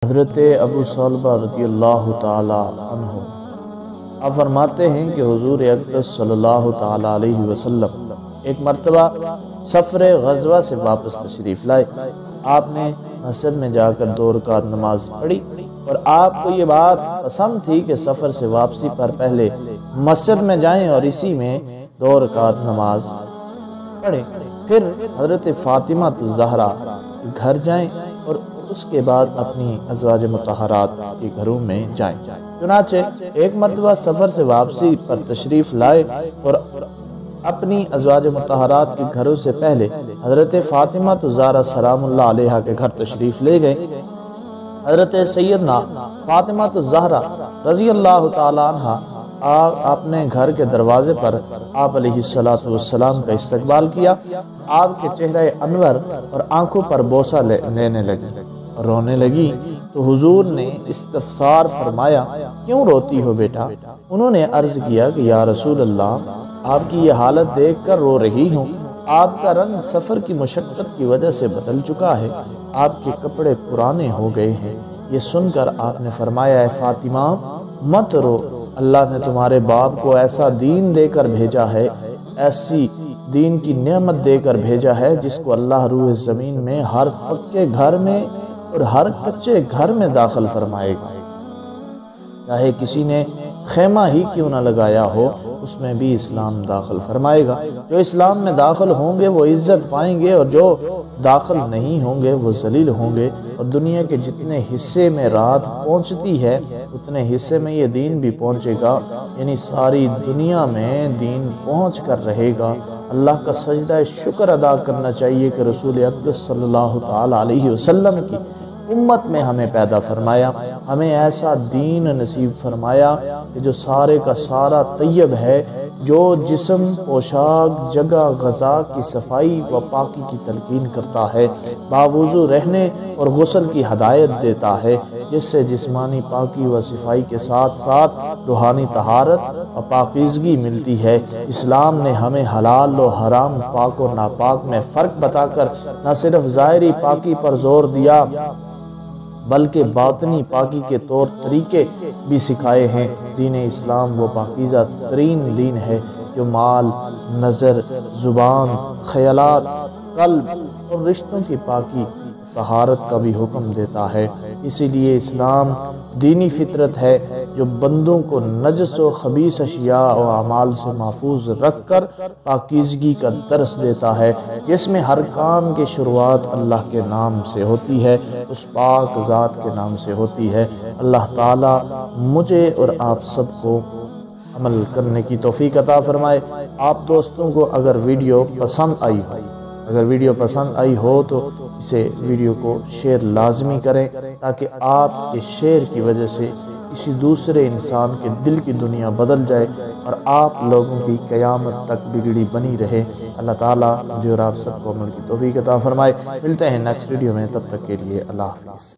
حضرت ابو صلبہ رضی اللہ تعالی عنہ آپ فرماتے ہیں کہ حضور اقدس صلی اللہ تعالی علیہ وسلم ایک مرتبہ سفر غزوہ سے واپس تشریف لائے۔ آپ نے مسجد میں جا کر 2 رکعت نماز پڑھی اور آپ کو یہ بات پسند تھی کہ سفر سے واپسی پر پہلے مسجد میں جائیں اور اسی میں 2 رکعت نماز پڑھیں، پھر حضرت فاطمہ الزہرا گھر جائیں اور اس کے بعد اپنی ازواج مطہرات کے گھروں میں جائیں۔ چنانچہ ایک مرتبہ سفر سے واپسی پر تشریف لائے اور اپنی ازواج مطہرات کے گھروں سے پہلے حضرت فاطمہ الزہرا سلام اللہ علیہا کے گھر تشریف لے گئے۔ حضرت سیدنا فاطمہ الزہرا رضی اللہ تعالی عنہ اپنے گھر کے دروازے پر آپ علیہ السلام کا استقبال کیا۔ آپ کے چہرہ انور اور آنکھوں پر بوسہ لینے لگی، رونے لگی تو حضور نے استفسار فرمایا، کیوں روتی ہو بیٹا؟ انہوں نے عرض کیا کہ یا رسول اللہ، آپ کی یہ حالت دیکھ کر رو رہی ہوں۔ آپ کا رنگ سفر کی مشقت کی وجہ سے بدل چکا ہے، آپ کے کپڑے پرانے ہو گئے ہیں۔ یہ سن کر آپ نے فرمایا، اے فاطمہ مت رو، اللہ نے تمہارے باپ کو ایسا دین دے کر بھیجا ہے، ایسی دین کی نعمت دے کر بھیجا ہے جس کو اللہ روح زمین میں ہر پکے گھر میں اور ہر کچے گھر میں داخل فرمائے گا، چاہے کسی نے خیمہ ہی کیوں نہ لگایا ہو، اس میں بھی اسلام داخل فرمائے گا۔ جو اسلام میں داخل ہوں گے وہ عزت پائیں گے اور جو داخل نہیں ہوں گے وہ ذلیل ہوں گے، اور دنیا کے جتنے حصے میں رات پہنچتی ہے اتنے حصے میں یہ دین بھی پہنچے گا، یعنی ساری دنیا میں دین پہنچ کر رہے گا۔ اللہ کا سجدہ شکر ادا کرنا چاہیے کہ رسول اقدس صلی اللہ تعالی علیہ وسلم کی امت میں ہمیں پیدا فرمایا، ہمیں ایسا دین نصیب فرمایا کہ جو سارے کا سارا طیب ہے، جو جسم، پوشاک، جگہ، غذا کی صفائی و پاکی کی تلقین کرتا ہے، باوضو رہنے اور غسل کی ہدایت دیتا ہے، جس سے جسمانی پاکی و صفائی کے ساتھ ساتھ روحانی طہارت و پاکیزگی ملتی ہے۔ اسلام نے ہمیں حلال و حرام، پاک و ناپاک میں فرق بتا کر نہ صرف ظاہری پاکی پر زور دیا بلکہ باطنی پاکی کے طور طریقے بھی سکھائے ہیں۔ دین اسلام وہ پاکیزہ ترین دین ہے جو مال، نظر، زبان، خیالات، قلب اور رشتوں کی پاکی طہارت کا بھی حکم دیتا ہے۔ اسی لیے اسلام دینی فطرت ہے جو بندوں کو نجس و خبیث اشیاء و اعمال سے محفوظ رکھ کر پاکیزگی کا درس دیتا ہے، جس میں ہر کام کی شروعات اللہ کے نام سے ہوتی ہے، اس پاک ذات کے نام سے ہوتی ہے۔ اللہ تعالی مجھے اور آپ سب کو عمل کرنے کی توفیق عطا فرمائے۔ آپ دوستوں کو اگر ویڈیو پسند آئی ہو تو اسے ویڈیو کو شیئر لازمی کریں، تاکہ آپ کے شیئر کی وجہ سے کسی دوسرے انسان کے دل کی دنیا بدل جائے اور آپ لوگوں کی قیامت تک بگڑی بنی رہے۔ اللہ تعالیٰ مجھے اور آپ سب کو عمل کی توفیق عطا فرمائے۔ ملتے ہیں نیکسٹ ویڈیو میں، تب تک کے لیے اللہ حافظ۔